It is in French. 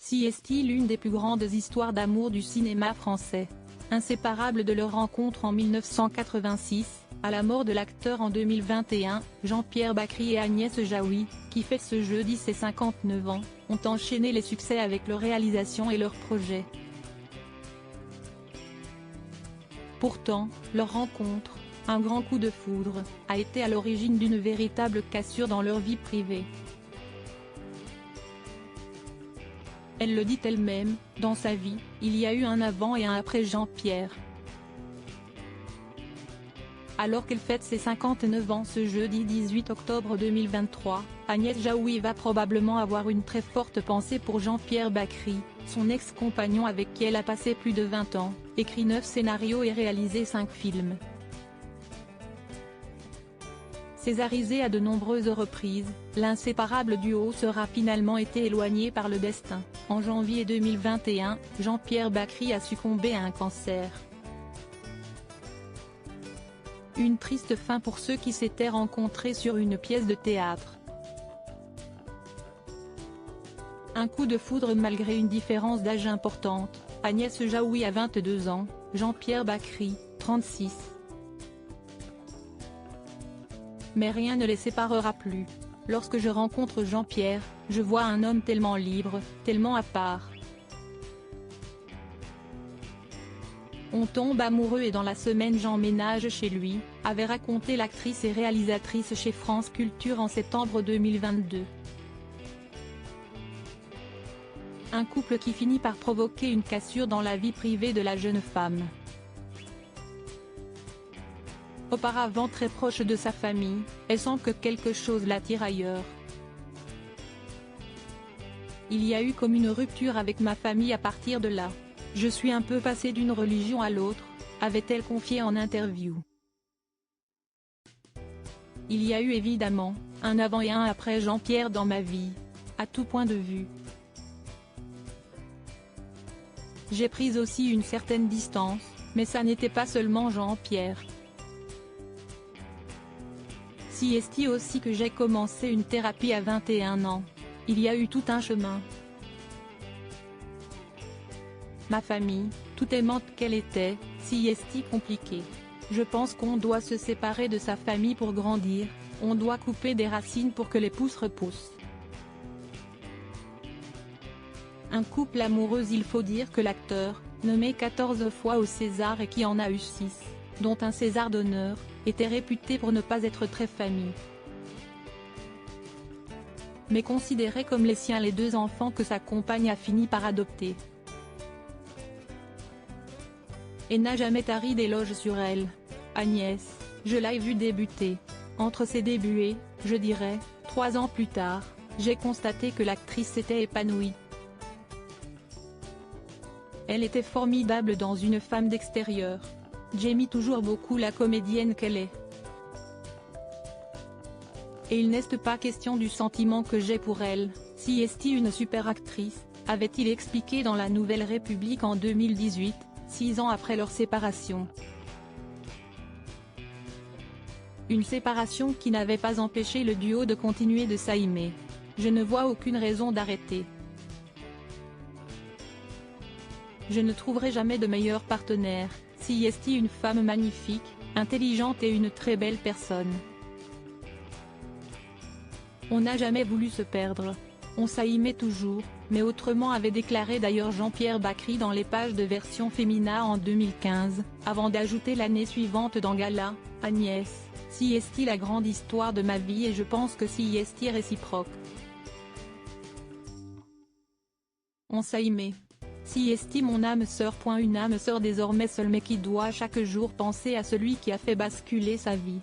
Si est l'une des plus grandes histoires d'amour du cinéma français. Inséparable de leur rencontre en 1986, à la mort de l'acteur en 2021, Jean-Pierre Bacri et Agnès Jaoui, qui fête ce jeudi ses 59 ans, ont enchaîné les succès avec leur réalisation et leurs projets. Pourtant, leur rencontre, un grand coup de foudre, a été à l'origine d'une véritable cassure dans leur vie privée. Elle le dit elle-même, dans sa vie, il y a eu un avant et un après Jean-Pierre. Alors qu'elle fête ses 59 ans ce jeudi 18 octobre 2023, Agnès Jaoui va probablement avoir une très forte pensée pour Jean-Pierre Bacri, son ex-compagnon avec qui elle a passé plus de 20 ans, écrit 9 scénarios et réalisé 5 films. Césarisé à de nombreuses reprises, l'inséparable duo sera finalement été éloigné par le destin. En janvier 2021, Jean-Pierre Bacri a succombé à un cancer. Une triste fin pour ceux qui s'étaient rencontrés sur une pièce de théâtre. Un coup de foudre malgré une différence d'âge importante, Agnès Jaoui a 22 ans, Jean-Pierre Bacri, 36. Mais rien ne les séparera plus. Lorsque je rencontre Jean-Pierre, je vois un homme tellement libre, tellement à part. On tombe amoureux et dans la semaine j'emménage chez lui, avait raconté l'actrice et réalisatrice chez France Culture en septembre 2022. Un couple qui finit par provoquer une cassure dans la vie privée de la jeune femme. Auparavant très proche de sa famille, elle sent que quelque chose l'attire ailleurs. Il y a eu comme une rupture avec ma famille à partir de là. Je suis un peu passée d'une religion à l'autre, avait-elle confié en interview. Il y a eu évidemment, un avant et un après Jean-Pierre dans ma vie, à tout point de vue. J'ai pris aussi une certaine distance, mais ça n'était pas seulement Jean-Pierre. Si est aussi que j'ai commencé une thérapie à 21 ans. Il y a eu tout un chemin. Ma famille, tout aimante qu'elle était, si est compliquée. Je pense qu'on doit se séparer de sa famille pour grandir, on doit couper des racines pour que les pousses repoussent. Un couple amoureux. Il faut dire que l'acteur, nommé 14 fois au César et qui en a eu 6, dont un César d'honneur, était réputé pour ne pas être très famille. Mais considéré comme les siens les 2 enfants que sa compagne a fini par adopter. Et n'a jamais tari d'éloges sur elle. Agnès, je l'ai vue débuter. Entre ses débuts et, je dirais, 3 ans plus tard, j'ai constaté que l'actrice s'était épanouie. Elle était formidable dans Une femme d'extérieur. J'aime toujours beaucoup la comédienne qu'elle est. Et il n'est pas question du sentiment que j'ai pour elle, si est une super actrice, avait-il expliqué dans La Nouvelle République en 2018, 6 ans après leur séparation. Une séparation qui n'avait pas empêché le duo de continuer de s'aimer. Je ne vois aucune raison d'arrêter. Je ne trouverai jamais de meilleur partenaire, si est une femme magnifique, intelligente et une très belle personne. On n'a jamais voulu se perdre. On s'aimait toujours, mais autrement, avait déclaré d'ailleurs Jean-Pierre Bacri dans les pages de Version Fémina en 2015, avant d'ajouter l'année suivante dans Gala, Agnès, si est la grande histoire de ma vie et je pense que si est réciproque. On s'aimait. Si est mon âme sœur. Une âme sœur désormais seule mais qui doit chaque jour penser à celui qui a fait basculer sa vie.